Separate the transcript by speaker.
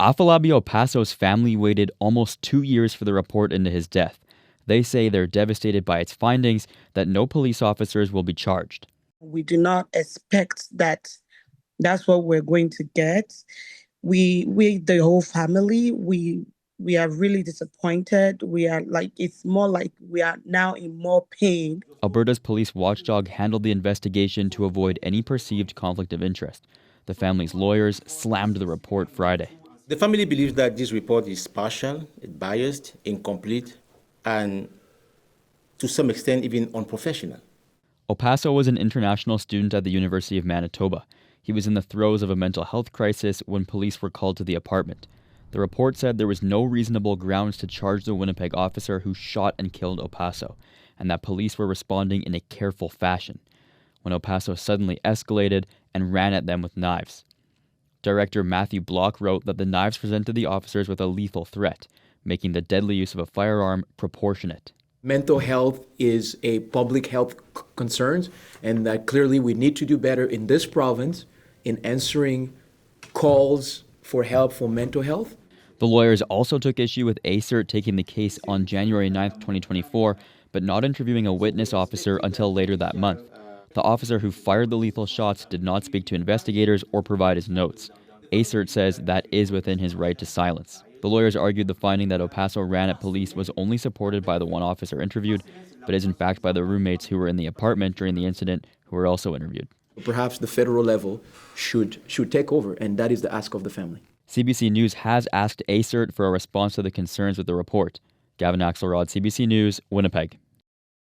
Speaker 1: Afolabi Opaso's family waited almost 2 years for the report into his death. They say they're devastated by its findings, that no police officers will be charged.
Speaker 2: We do not expect that that's what we're going to get. We the whole family, we are really disappointed. We are like, it's more like we are now in more pain.
Speaker 1: Alberta's police watchdog handled the investigation to avoid any perceived conflict of interest. The family's lawyers slammed the report Friday.
Speaker 3: The family believes that this report is partial, biased, incomplete, and to some extent even unprofessional.
Speaker 1: Opaso was an international student at the University of Manitoba. He was in the throes of a mental health crisis when police were called to the apartment. The report said there was no reasonable grounds to charge the Winnipeg officer who shot and killed Opaso, and that police were responding in a careful fashion, when Opaso suddenly escalated and ran at them with knives. Director Matthew Block wrote that the knives presented the officers with a lethal threat, making the deadly use of a firearm proportionate.
Speaker 4: Mental health is a public health concern, and that clearly we need to do better in this province in answering calls for help for mental health.
Speaker 1: The lawyers also took issue with ACERT taking the case on January 9th, 2024, but not interviewing a witness officer until later that month. The officer who fired the lethal shots did not speak to investigators or provide his notes. ACERT says that is within his right to silence. The lawyers argued the finding that Opaso ran at police was only supported by the one officer interviewed, but is in fact by the roommates who were in the apartment during the incident who were also interviewed.
Speaker 4: Perhaps the federal level should take over, and that is the ask of the family.
Speaker 1: CBC News has asked ACERT for a response to the concerns with the report. Gavin Axelrod, CBC News, Winnipeg.